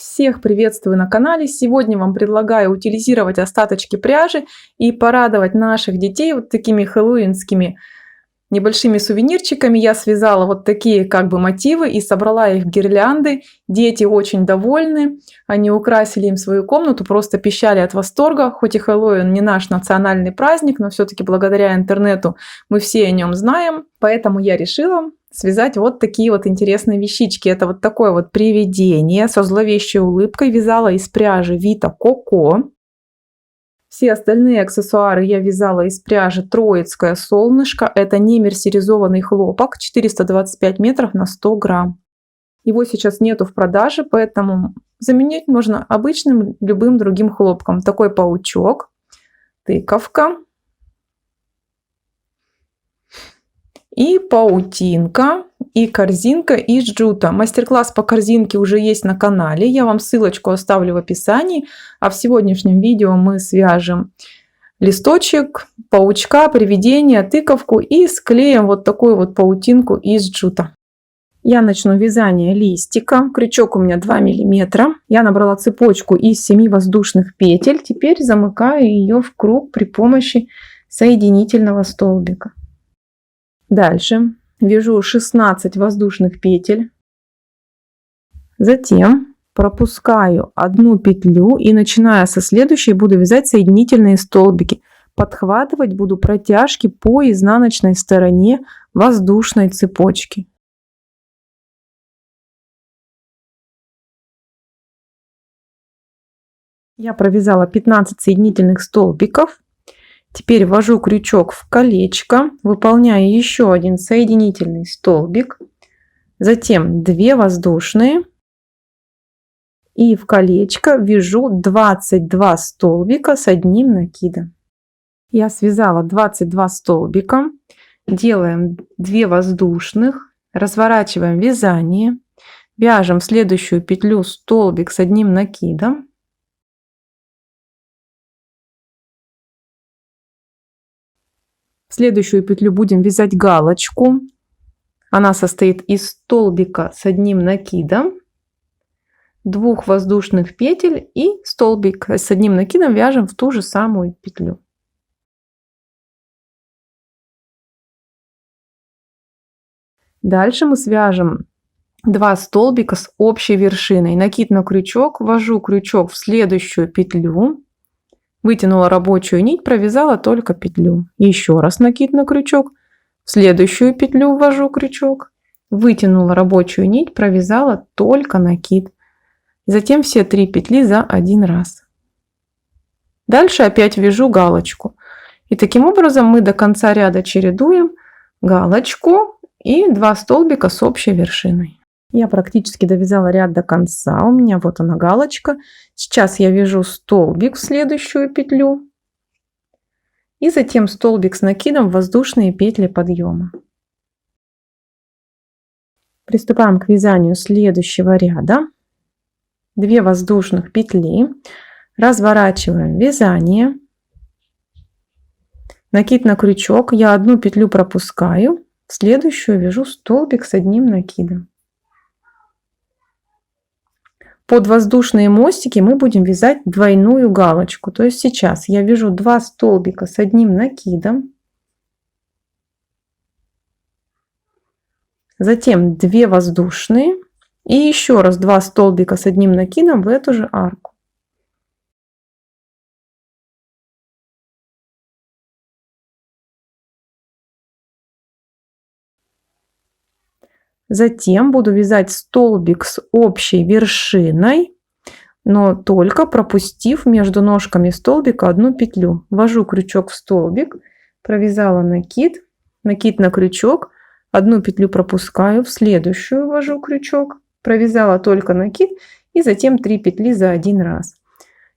Всех приветствую на канале. Сегодня вам предлагаю утилизировать остаточки пряжи и порадовать наших детей вот такими хэллоуинскими небольшими сувенирчиками. Я связала вот такие мотивы и собрала их в гирлянды. Дети очень довольны. Они украсили им свою комнату, просто пищали от восторга. Хоть и Хэллоуин не наш национальный праздник, но все-таки благодаря интернету мы все о нем знаем. Поэтому я решила связать вот такие вот интересные вещички. Это вот такое вот привидение со зловещей улыбкой. Вязала из пряжи Vita Coco. Все остальные аксессуары я вязала из пряжи Троицкое солнышко. Это не мерсеризованный хлопок, 425 метров на 100 грамм. Его сейчас нету в продаже, поэтому заменить можно обычным любым другим хлопком. Такой паучок, тыковка и паутинка, и корзинка из джута. Мастер-класс по корзинке уже есть на канале. Я вам ссылочку оставлю в описании. А в сегодняшнем видео мы свяжем листочек, паучка, привидение, тыковку и склеим вот такую вот паутинку из джута. Я начну вязание листика. Крючок у меня 2 мм. Я набрала цепочку из 7 воздушных петель. Теперь замыкаю ее в круг при помощи соединительного столбика. Дальше вяжу 16 воздушных петель. Затем пропускаю одну петлю и, начиная со следующей, буду вязать соединительные столбики. Подхватывать буду протяжки по изнаночной стороне воздушной цепочки. Я провязала 15 соединительных столбиков. Теперь ввожу крючок в колечко, выполняю еще один соединительный столбик, затем 2 воздушные и в колечко вяжу 22 столбика с одним накидом. Я связала 22 столбика, делаем 2 воздушных, разворачиваем вязание, вяжем в следующую петлю столбик с одним накидом. В следующую петлю будем вязать галочку. Она состоит из столбика с одним накидом, 2 воздушных петель и столбик с одним накидом вяжем в ту же самую петлю. Дальше мы свяжем 2 столбика с общей вершиной. Накид на крючок, ввожу крючок в следующую петлю. Вытянула рабочую нить, провязала только петлю. Еще раз накид на крючок. В следующую петлю ввожу крючок. Вытянула рабочую нить, провязала только накид. Затем все 3 петли за один раз. Дальше опять вяжу галочку. И таким образом мы до конца ряда чередуем галочку и 2 столбика с общей вершиной. Я практически довязала ряд до конца. У меня вот она галочка. Сейчас я вяжу столбик в следующую петлю. И затем столбик с накидом в воздушные петли подъема. Приступаем к вязанию следующего ряда. 2 воздушных петли. Разворачиваем вязание. Накид на крючок. Я одну петлю пропускаю. В следующую вяжу столбик с одним накидом. Под воздушные мостики мы будем вязать двойную галочку. То есть сейчас я вяжу 2 столбика с одним накидом. Затем 2 воздушные. И еще раз 2 столбика с одним накидом в эту же арку. Затем буду вязать столбик с общей вершиной, но только пропустив между ножками столбика одну петлю. Ввожу крючок в столбик, провязала накид, накид на крючок, одну петлю пропускаю, в следующую ввожу крючок, провязала только накид и затем 3 петли за один раз.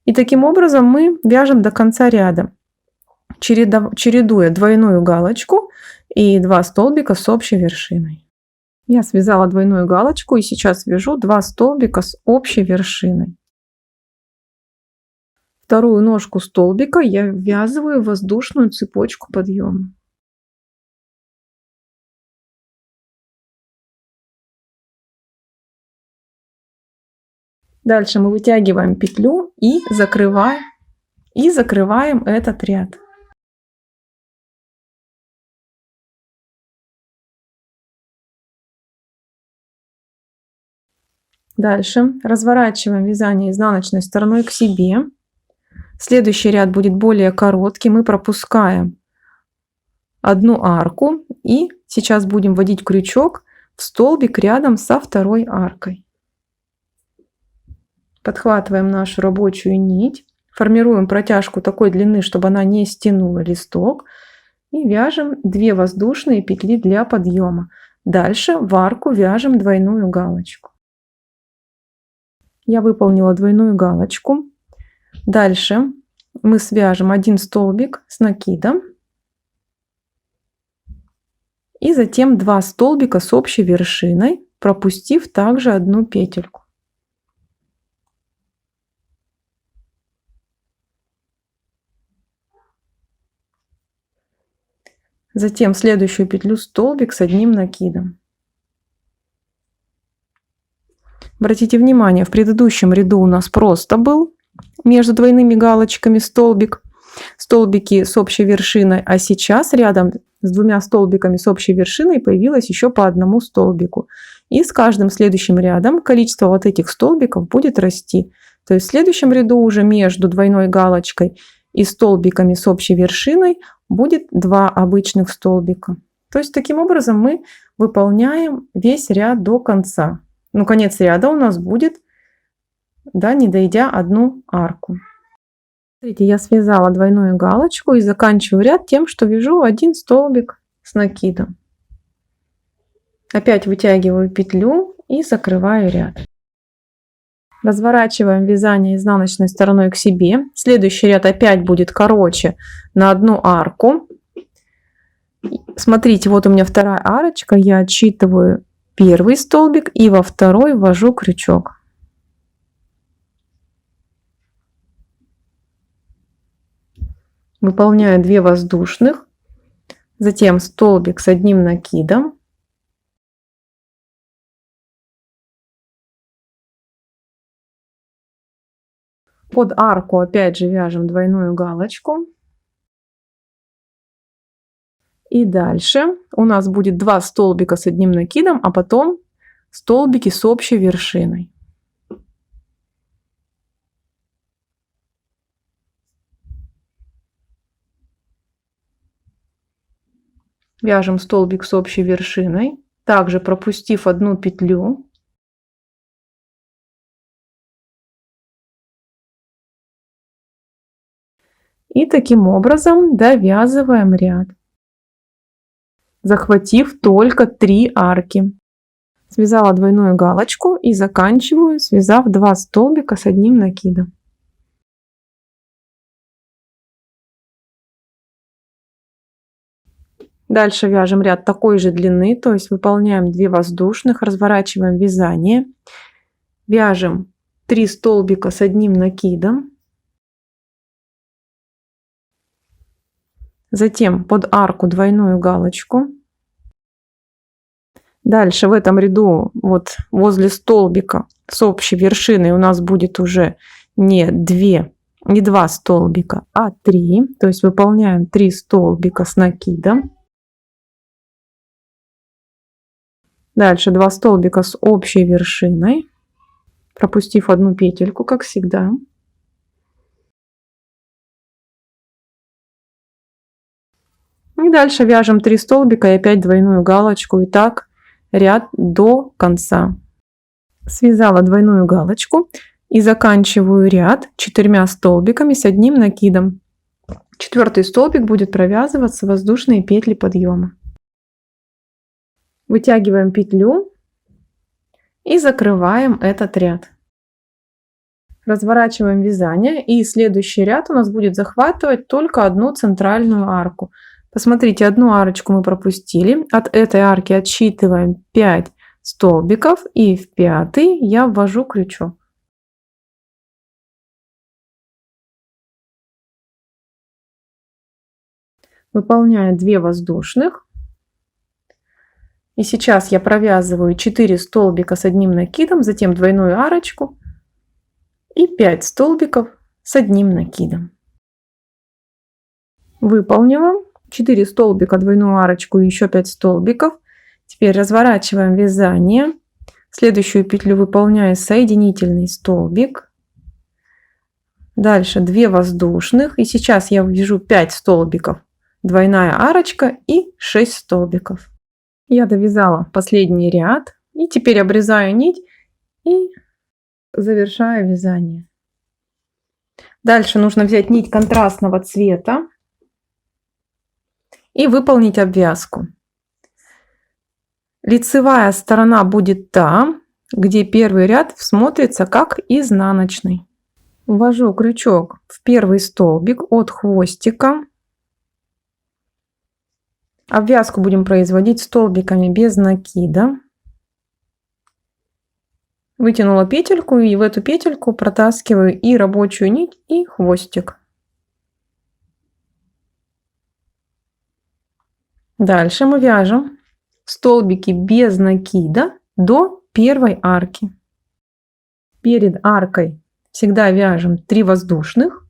И таким образом мы вяжем до конца ряда, чередуя двойную галочку и 2 столбика с общей вершиной. Я связала двойную галочку и сейчас вяжу 2 столбика с общей вершиной. Вторую ножку столбика я ввязываю в воздушную цепочку подъема. Дальше мы вытягиваем петлю и закрываем этот ряд. Дальше разворачиваем вязание изнаночной стороной к себе. Следующий ряд будет более короткий. Мы пропускаем одну арку и сейчас будем вводить крючок в столбик рядом со второй аркой. Подхватываем нашу рабочую нить, формируем протяжку такой длины, чтобы она не стянула листок, и вяжем 2 воздушные петли для подъема. Дальше в арку вяжем двойную галочку. Я выполнила двойную галочку. Дальше мы свяжем 1 столбик с накидом и затем 2 столбика с общей вершиной, пропустив также 1 петельку. Затем в следующую петлю столбик с 1 накидом. Обратите внимание, в предыдущем ряду у нас просто был между двойными галочками столбик, столбики с общей вершиной, а сейчас рядом с 2 столбиками с общей вершиной появилось еще по 1 столбику. И с каждым следующим рядом количество вот этих столбиков будет расти. То есть в следующем ряду уже между двойной галочкой и столбиками с общей вершиной будет 2 обычных столбика. То есть таким образом мы выполняем весь ряд до конца. Ну, конец ряда у нас будет, да, не дойдя 1 арку. Смотрите, я связала двойную галочку и заканчиваю ряд тем, что вяжу 1 столбик с накидом. Опять вытягиваю петлю и закрываю ряд. Разворачиваем вязание изнаночной стороной к себе. Следующий ряд опять будет короче на 1 арку. Смотрите, вот у меня вторая арочка. Я отсчитываю 1 столбик и во второй ввожу крючок. Выполняю 2 воздушных, затем столбик с 1 накидом. Под арку опять же вяжем двойную галочку. И дальше у нас будет 2 столбика с 1 накидом, а потом столбики с общей вершиной. Вяжем столбик с общей вершиной, также пропустив 1 петлю. И таким образом довязываем ряд, захватив только 3 арки. Связала двойную галочку и заканчиваю, связав 2 столбика с 1 накидом. Дальше вяжем ряд такой же длины, то есть выполняем 2 воздушных, разворачиваем вязание, вяжем 3 столбика с 1 накидом, затем под арку двойную галочку. Дальше в этом ряду вот возле столбика с общей вершиной у нас будет уже не 2 столбика, а 3, то есть выполняем 3 столбика с накидом. Дальше 2 столбика с общей вершиной, пропустив 1 петельку, как всегда. И дальше вяжем 3 столбика и опять двойную галочку. И так ряд до конца. Связала двойную галочку и заканчиваю ряд 4 столбиками с 1 накидом. 4-й столбик будет провязываться в воздушные петли подъема. Вытягиваем петлю и закрываем этот ряд. Разворачиваем вязание, и следующий ряд у нас будет захватывать только 1 центральную арку. Посмотрите, 1 арочку мы пропустили. От этой арки отсчитываем 5 столбиков, и в 5-й я ввожу крючок. Выполняю 2 воздушных. И сейчас я провязываю 4 столбика с 1 накидом, затем двойную арочку и 5 столбиков с одним накидом. Выполнила 4 столбика, двойную арочку и еще 5 столбиков. Теперь разворачиваем вязание. Следующую петлю выполняю соединительный столбик. Дальше 2 воздушных. И сейчас я вяжу 5 столбиков, двойная арочка и 6 столбиков. Я довязала последний ряд. И теперь обрезаю нить и завершаю вязание. Дальше нужно взять нить контрастного цвета и выполнить обвязку. Лицевая сторона будет та, где первый ряд смотрится как изнаночный. Ввожу крючок в первый столбик от хвостика. Обвязку будем производить столбиками без накида. Вытянула петельку и в эту петельку протаскиваю и рабочую нить, и хвостик. Дальше мы вяжем столбики без накида до первой арки. Перед аркой всегда вяжем 3 воздушных.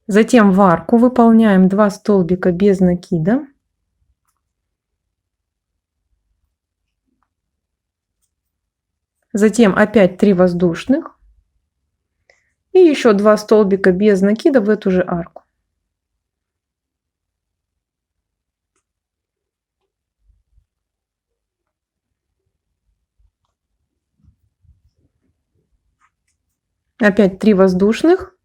Затем в арку выполняем 2 столбика без накида. Затем опять 3 воздушных. И еще 2 столбика без накида в эту же арку. Опять 3 воздушных.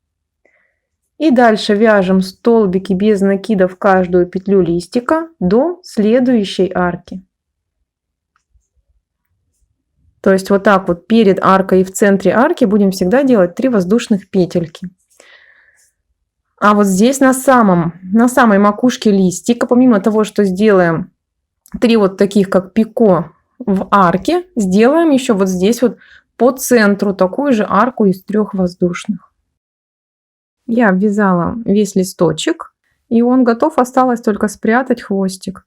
И дальше вяжем столбики без накида в каждую петлю листика до следующей арки. То есть вот так вот перед аркой и в центре арки будем всегда делать 3 воздушных петельки. А вот здесь на самой макушке листика, помимо того, что сделаем 3 вот таких как пико в арке, сделаем еще вот здесь вот по центру такую же арку из 3 воздушных. Я обвязала весь листочек, и он готов, осталось только спрятать хвостик.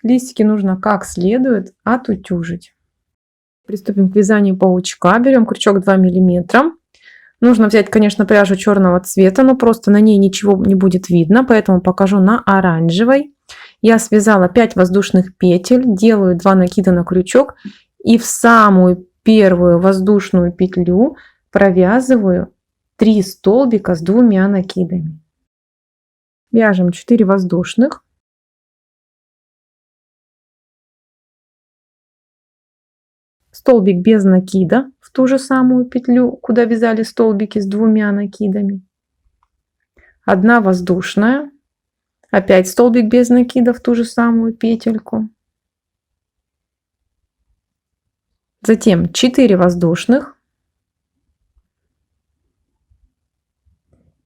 Листики нужно как следует отутюжить. Приступим к вязанию паучка. Берем крючок 2 мм. Нужно взять, конечно, пряжу черного цвета, но просто на ней ничего не будет видно, поэтому покажу на оранжевой. Я связала 5 воздушных петель, делаю 2 накида на крючок и в самую первую воздушную петлю провязываю 3 столбика с 2 накидами. Вяжем 4 воздушных. Столбик без накида в ту же самую петлю, куда вязали столбики с 2 накидами. 1 воздушная. Опять столбик без накида в ту же самую петельку. Затем 4 воздушных.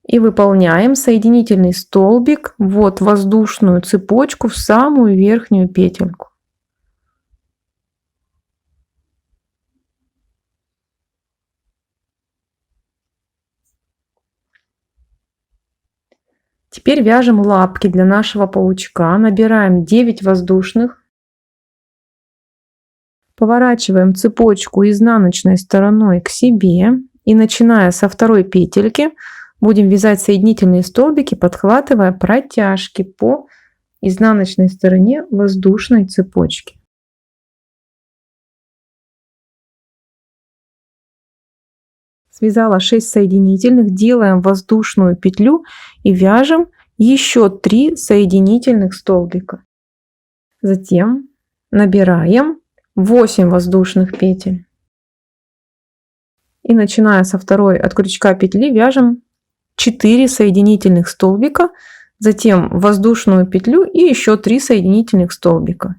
И выполняем соединительный столбик вот воздушную цепочку в самую верхнюю петельку. Теперь вяжем лапки для нашего паучка. Набираем 9 воздушных. Поворачиваем цепочку изнаночной стороной к себе. И начиная со второй петельки будем вязать соединительные столбики, подхватывая протяжки по изнаночной стороне воздушной цепочки. Связала 6 соединительных, делаем воздушную петлю и вяжем еще 3 соединительных столбика. Затем набираем 8 воздушных петель. И начиная со второй от крючка петли вяжем 4 соединительных столбика, затем воздушную петлю и еще 3 соединительных столбика.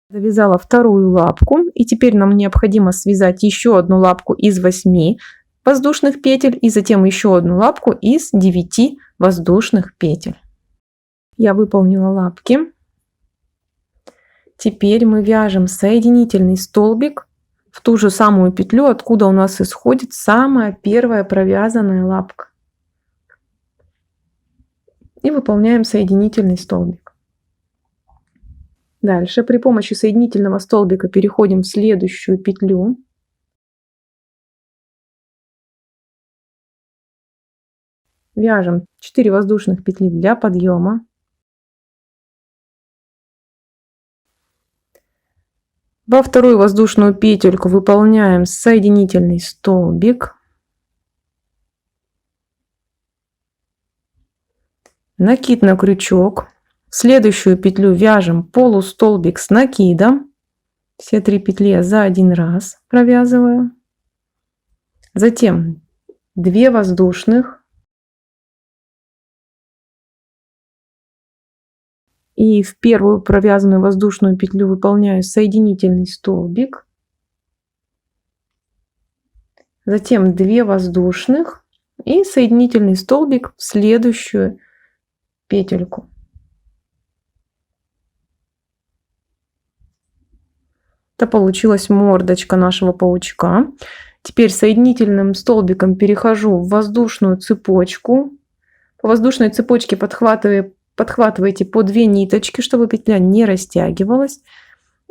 Довязала вторую лапку, и теперь нам необходимо связать еще одну лапку из 8 воздушных петель и затем еще одну лапку из 9 воздушных петель. Я выполнила лапки. Теперь мы вяжем соединительный столбик в ту же самую петлю, откуда у нас исходит самая первая провязанная лапка. И выполняем соединительный столбик. Дальше при помощи соединительного столбика переходим в следующую петлю. Вяжем 4 воздушных петли для подъема. Во вторую воздушную петельку выполняем соединительный столбик. Накид на крючок. В следующую петлю вяжем полустолбик с накидом. Все 3 петли я за один раз провязываю. Затем 2 воздушных. И в первую провязанную воздушную петлю выполняю соединительный столбик. Затем 2 воздушных и соединительный столбик в следующую петельку. Это получилась мордочка нашего паучка. Теперь соединительным столбиком перехожу в воздушную цепочку. По воздушной цепочке подхватываете по 2 ниточки, чтобы петля не растягивалась.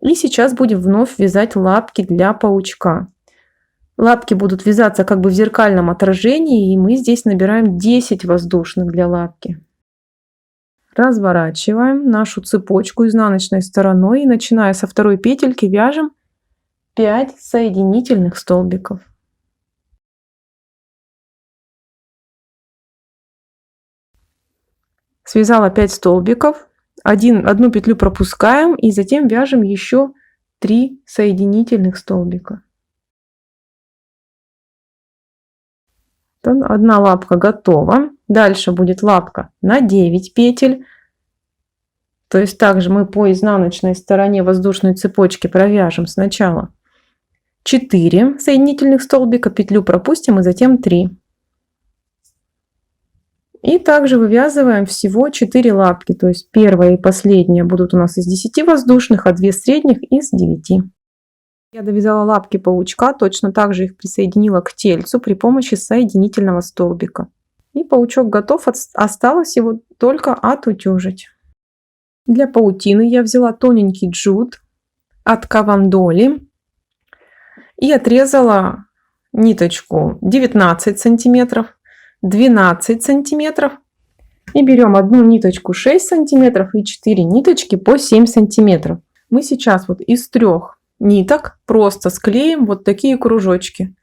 И сейчас будем вновь вязать лапки для паучка. Лапки будут вязаться как бы в зеркальном отражении, и мы здесь набираем 10 воздушных для лапки. Разворачиваем нашу цепочку изнаночной стороной и, начиная со второй петельки, вяжем 5 соединительных столбиков. Связала 5 столбиков, одну петлю пропускаем и затем вяжем еще 3 соединительных столбика. Одна лапка готова. Дальше будет лапка на 9 петель. То есть также мы по изнаночной стороне воздушной цепочки провяжем сначала 4 соединительных столбика, петлю пропустим и затем 3. И также вывязываем всего 4 лапки. То есть первая и последняя будут у нас из 10 воздушных, а 2 средних из 9. Я довязала лапки паучка, точно так же их присоединила к тельцу при помощи соединительного столбика. И паучок готов, осталось его только отутюжить. Для паутины я взяла тоненький джут от Кавандоли и отрезала ниточку 19 сантиметров, 12 сантиметров. И берем одну ниточку 6 сантиметров и 4 ниточки по 7 сантиметров. Мы сейчас вот из 3 ниток просто склеим вот такие кружочки,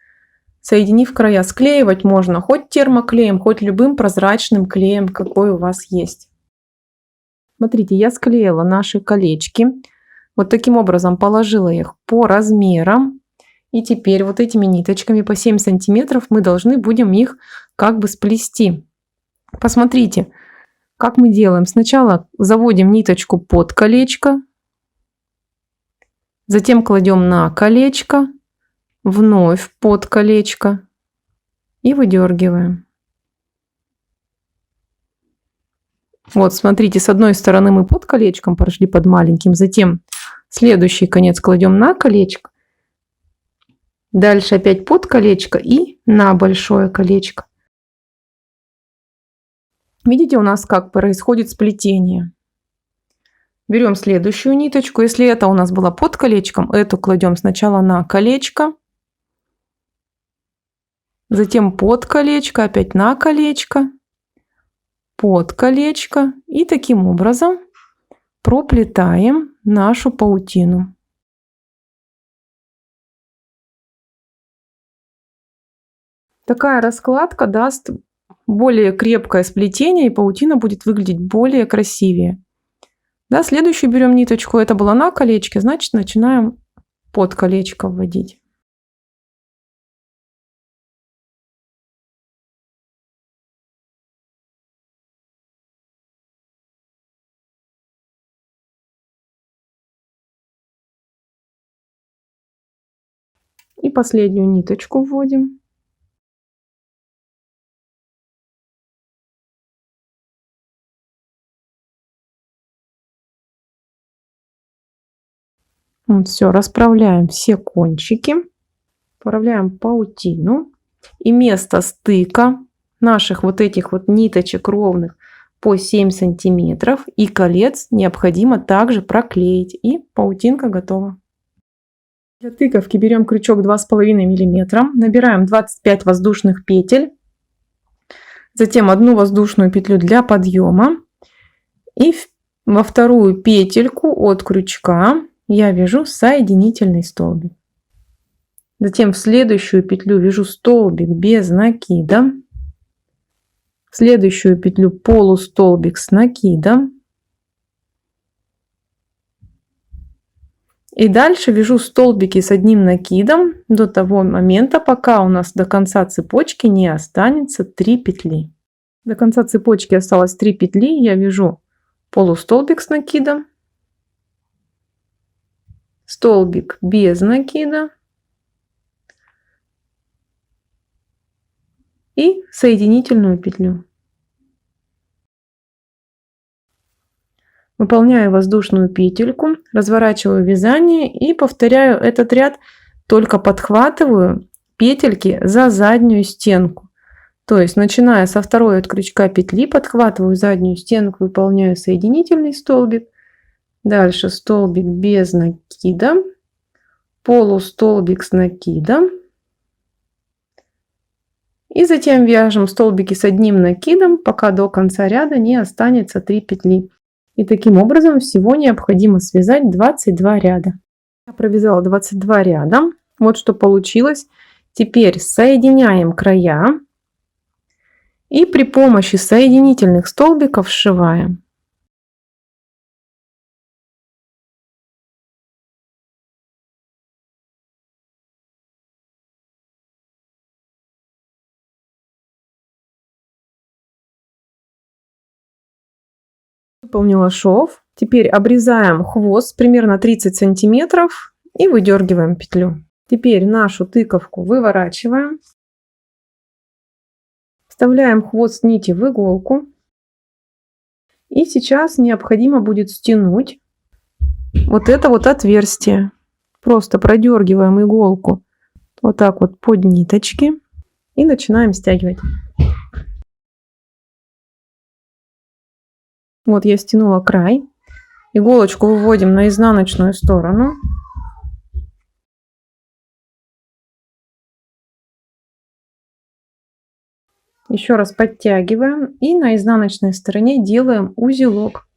соединив края. Склеивать можно хоть термоклеем, хоть любым прозрачным клеем, какой у вас есть. Смотрите, я склеила наши колечки. Вот таким образом положила их по размерам. И теперь вот этими ниточками по 7 сантиметров мы должны будем их как бы сплести. Посмотрите, как мы делаем. Сначала заводим ниточку под колечко. Затем кладем на колечко, вновь под колечко и выдергиваем. Вот, смотрите, с одной стороны мы под колечком прошли, под маленьким, затем следующий конец кладем на колечко, дальше опять под колечко и на большое колечко. Видите, у нас как происходит сплетение. Берем следующую ниточку. Если это у нас было под колечком, эту кладем сначала на колечко, затем под колечко, опять на колечко, под колечко. И таким образом проплетаем нашу паутину. Такая раскладка даст более крепкое сплетение, и паутина будет выглядеть более красивее. Да, следующую берем ниточку, это было на колечке, значит начинаем под колечко вводить. И последнюю ниточку вводим. Вот все, расправляем все кончики, поправляем паутину. И место стыка наших вот этих вот ниточек ровных по 7 сантиметров и колец необходимо также проклеить. И паутинка готова. Для тыковки берем крючок 2,5 мм, набираем 25 воздушных петель. Затем одну воздушную петлю для подъема. И во вторую петельку от крючка я вяжу соединительный столбик. Затем в следующую петлю вяжу столбик без накида. В следующую петлю полустолбик с накидом. И дальше вяжу столбики с одним накидом до того момента, пока у нас до конца цепочки не останется 3 петли. До конца цепочки осталось 3 петли, я вяжу полустолбик с накидом, столбик без накида и соединительную петлю. Выполняю воздушную петельку, разворачиваю вязание и повторяю этот ряд, только подхватываю петельки за заднюю стенку. То есть, начиная со второй от крючка петли, подхватываю заднюю стенку, выполняю соединительный столбик. Дальше столбик без накида, полустолбик с накидом. И затем вяжем столбики с одним накидом, пока до конца ряда не останется 3 петли. И таким образом всего необходимо связать 22 ряда. Я провязала 22 ряда. Вот что получилось. Теперь соединяем края. И при помощи соединительных столбиков сшиваем. Выполнила шов. Теперь обрезаем хвост примерно 30 сантиметров и выдергиваем петлю. Теперь нашу тыковку выворачиваем. Вставляем хвост нити в иголку. И сейчас необходимо будет стянуть вот это вот отверстие. Просто продергиваем иголку вот так вот под ниточки и начинаем стягивать. Вот я стянула край. Иголочку выводим на изнаночную сторону. Еще раз подтягиваем и на изнаночной стороне делаем узелок.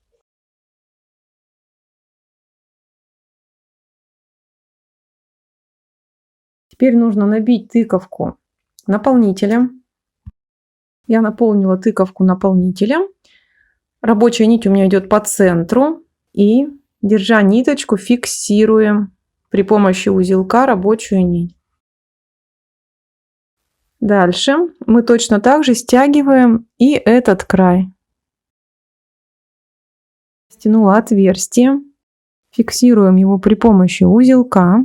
Теперь нужно набить тыковку наполнителем. Я наполнила тыковку наполнителем. Рабочая нить у меня идет по центру. И, держа ниточку, фиксируем при помощи узелка рабочую нить. Дальше мы точно так же стягиваем и этот край. Стянула отверстие. Фиксируем его при помощи узелка.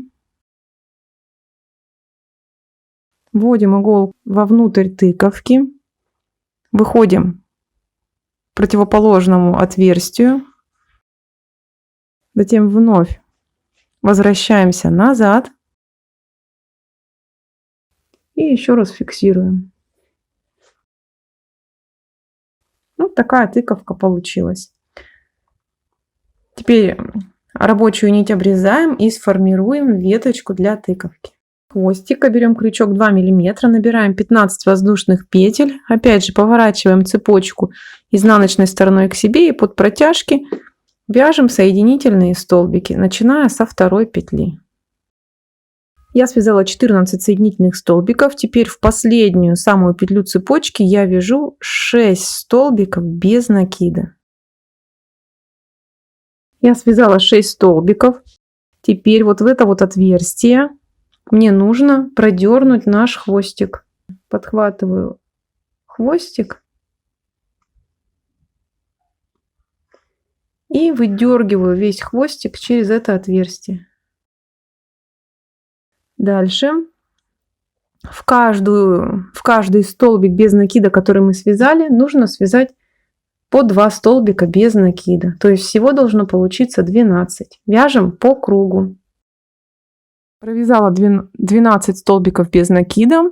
Вводим иголку вовнутрь тыковки. Выходим к противоположному отверстию. Затем вновь возвращаемся назад. И еще раз фиксируем. Вот такая тыковка получилась. Теперь рабочую нить обрезаем и сформируем веточку для тыковки. Хвостика берем крючок 2 мм, набираем 15 воздушных петель. Опять же поворачиваем цепочку изнаночной стороной к себе и под протяжки вяжем соединительные столбики, начиная со второй петли. Я связала 14 соединительных столбиков. Теперь в последнюю самую петлю цепочки я вяжу 6 столбиков без накида. Я связала 6 столбиков. Теперь вот в это вот отверстие мне нужно продернуть наш хвостик. Подхватываю хвостик и выдергиваю весь хвостик через это отверстие. Дальше в каждый столбик без накида, который мы связали, нужно связать по 2 столбика без накида. То есть всего должно получиться 12. Вяжем по кругу. Провязала 12 столбиков без накида.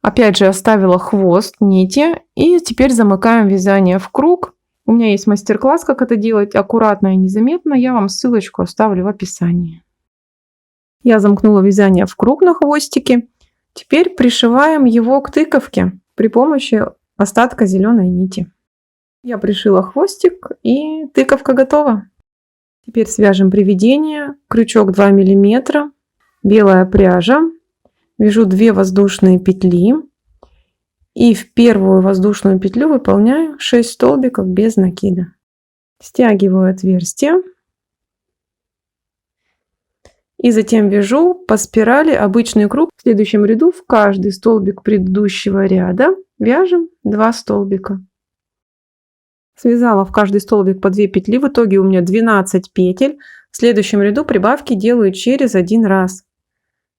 Опять же оставила хвост нити. И теперь замыкаем вязание в круг. У меня есть мастер-класс, как это делать аккуратно и незаметно. Я вам ссылочку оставлю в описании. Я замкнула вязание в круг на хвостике. Теперь пришиваем его к тыковке при помощи остатка зеленой нити. Я пришила хвостик, и тыковка готова. Теперь свяжем приведение. Крючок 2 мм, белая пряжа. Вяжу 2 воздушные петли. И в первую воздушную петлю выполняю 6 столбиков без накида. Стягиваю отверстие. И затем вяжу по спирали обычный круг. В следующем ряду в каждый столбик предыдущего ряда вяжем 2 столбика. Связала в каждый столбик по 2 петли. В итоге у меня 12 петель. В следующем ряду прибавки делаю через один раз.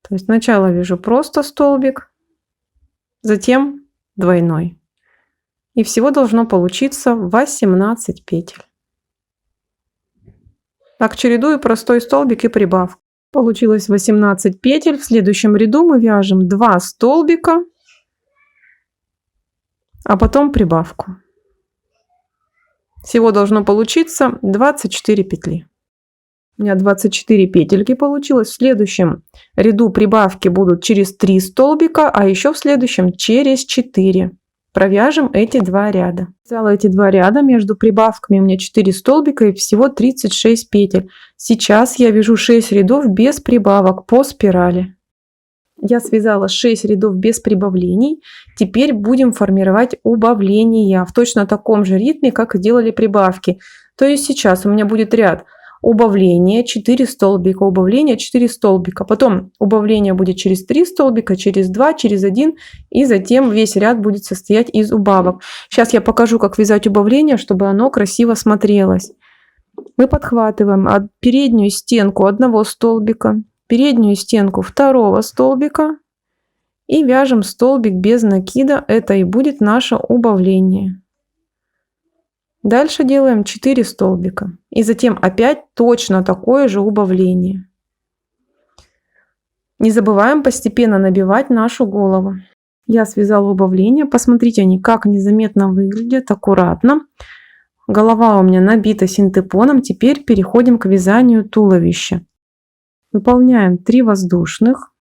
То есть сначала вяжу просто столбик, затем двойной. И всего должно получиться 18 петель. Так чередую простой столбик и прибавку. Получилось 18 петель. В следующем ряду мы вяжем 2 столбика, а потом прибавку. Всего должно получиться 24 петли. У меня 24 петельки получилось. В следующем ряду прибавки будут через 3 столбика, а еще в следующем через 4. Провяжем эти 2 ряда. Связала эти 2 ряда, между прибавками у меня 4 столбика и всего 36 петель. Сейчас я вяжу 6 рядов без прибавок по спирали. Я связала 6 рядов без прибавлений. Теперь будем формировать убавления в точно таком же ритме, как и делали прибавки. То есть сейчас у меня будет ряд убавления 4 столбика, убавления 4 столбика. Потом убавление будет через 3 столбика, через 2, через 1. И затем весь ряд будет состоять из убавок. Сейчас я покажу, как вязать убавление, чтобы оно красиво смотрелось. Мы подхватываем переднюю стенку одного столбика, переднюю стенку второго столбика и вяжем столбик без накида. Это и будет наше убавление. Дальше делаем 4 столбика и затем опять точно такое же убавление. Не забываем постепенно набивать нашу голову. Я связала убавление. Посмотрите, они как незаметно выглядят, аккуратно. Голова у меня набита синтепоном. Теперь переходим к вязанию туловища. Выполняем 3 воздушных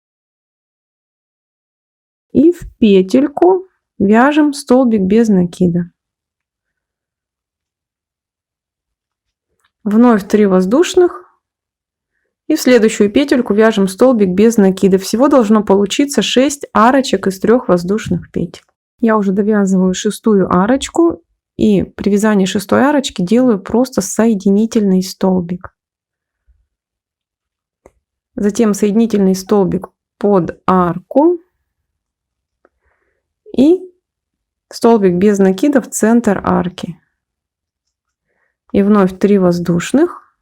и в петельку вяжем столбик без накида. Вновь 3 воздушных и в следующую петельку вяжем столбик без накида. Всего должно получиться 6 арочек из 3 воздушных петель. Я уже довязываю 6-ю арочку и при вязании 6-й арочки делаю просто соединительный столбик. Затем соединительный столбик под арку и столбик без накида в центр арки. И вновь 3 воздушных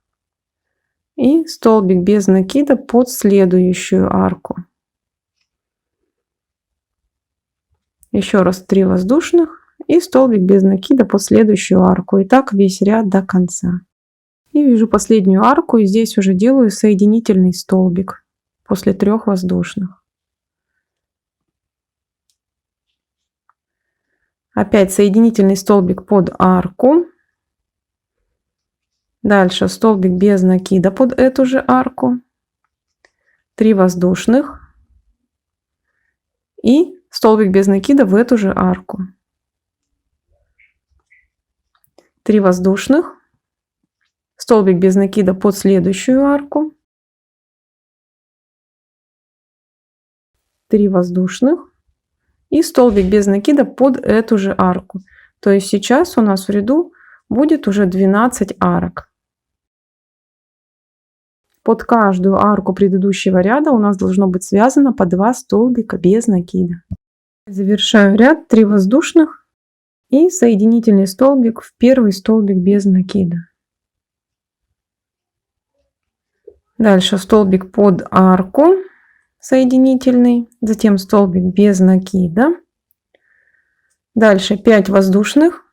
и столбик без накида под следующую арку. Еще раз 3 воздушных и столбик без накида под следующую арку. И так весь ряд до конца. И вяжу последнюю арку, и здесь уже делаю соединительный столбик после 3 воздушных. Опять соединительный столбик под арку. Дальше столбик без накида под эту же арку. 3 воздушных и столбик без накида в эту же арку. 3 воздушных, столбик без накида под следующую арку. 3 воздушных и столбик без накида под эту же арку. То есть сейчас у нас в ряду будет уже 12 арок. Под каждую арку предыдущего ряда у нас должно быть связано по 2 столбика без накида. Завершаю ряд, 3 воздушных и соединительный столбик в первый столбик без накида. Дальше столбик под арку соединительный, затем столбик без накида. Дальше 5 воздушных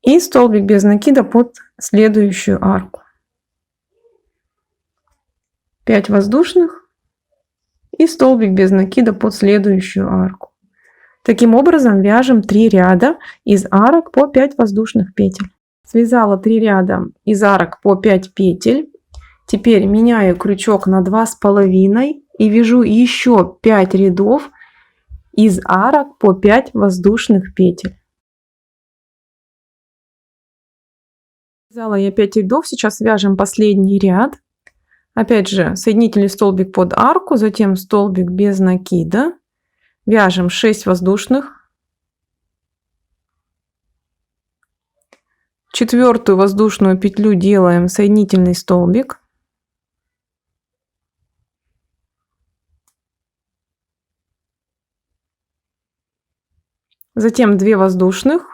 и столбик без накида под следующую арку. 5 воздушных и столбик без накида под следующую арку. Таким образом вяжем 3 ряда из арок по 5 воздушных петель. Связала 3 ряда из арок по 5 петель. Теперь меняю крючок на 2,5 и вяжу еще 5 рядов из арок по 5 воздушных петель. Связала я 5 рядов, сейчас вяжем последний ряд. Опять же, соединительный столбик под арку, затем столбик без накида. Вяжем 6 воздушных. Четвертую воздушную петлю делаем соединительный столбик. Затем 2 воздушных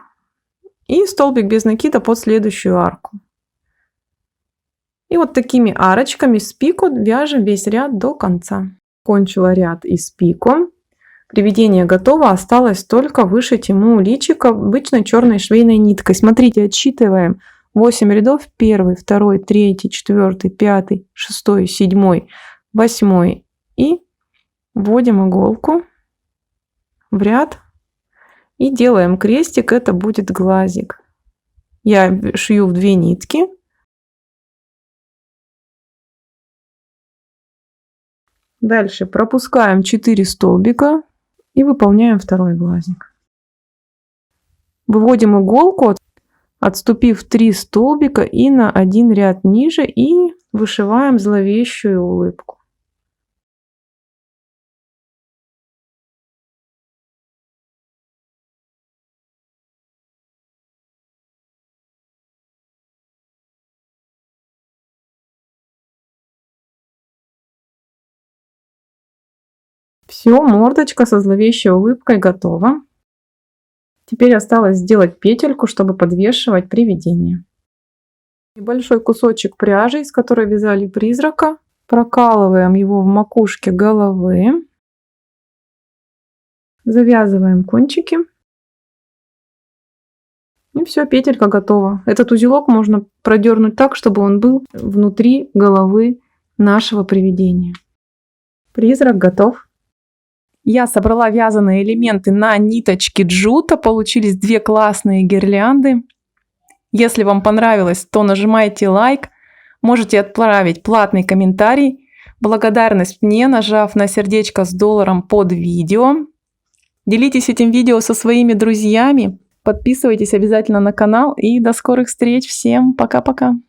и столбик без накида под следующую арку. И вот такими арочками с пико вяжем весь ряд до конца. Кончила ряд из пико. Приведение готово, осталось только вышить ему личико обычной черной швейной ниткой. Смотрите, отсчитываем 8 рядов: 1, 2, 3, 4, 5, 6, 7, 8 и вводим иголку в ряд и делаем крестик, это будет глазик. Я шью в 2 нитки. Дальше пропускаем 4 столбика и выполняем второй глазик. Выводим иголку, отступив 3 столбика и на 1 ряд ниже, и вышиваем зловещую улыбку. Все, мордочка со зловещей улыбкой готова. Теперь осталось сделать петельку, чтобы подвешивать привидение. Небольшой кусочек пряжи, из которой вязали призрака. Прокалываем его в макушке головы. Завязываем кончики. И все, петелька готова. Этот узелок можно продернуть так, чтобы он был внутри головы нашего привидения. Призрак готов. Я собрала вязаные элементы на ниточке джута. Получились 2 классные гирлянды. Если вам понравилось, то нажимайте лайк. Можете отправить платный комментарий. Благодарность мне, нажав на сердечко с долларом под видео. Делитесь этим видео со своими друзьями. Подписывайтесь обязательно на канал. И до скорых встреч. Всем пока-пока.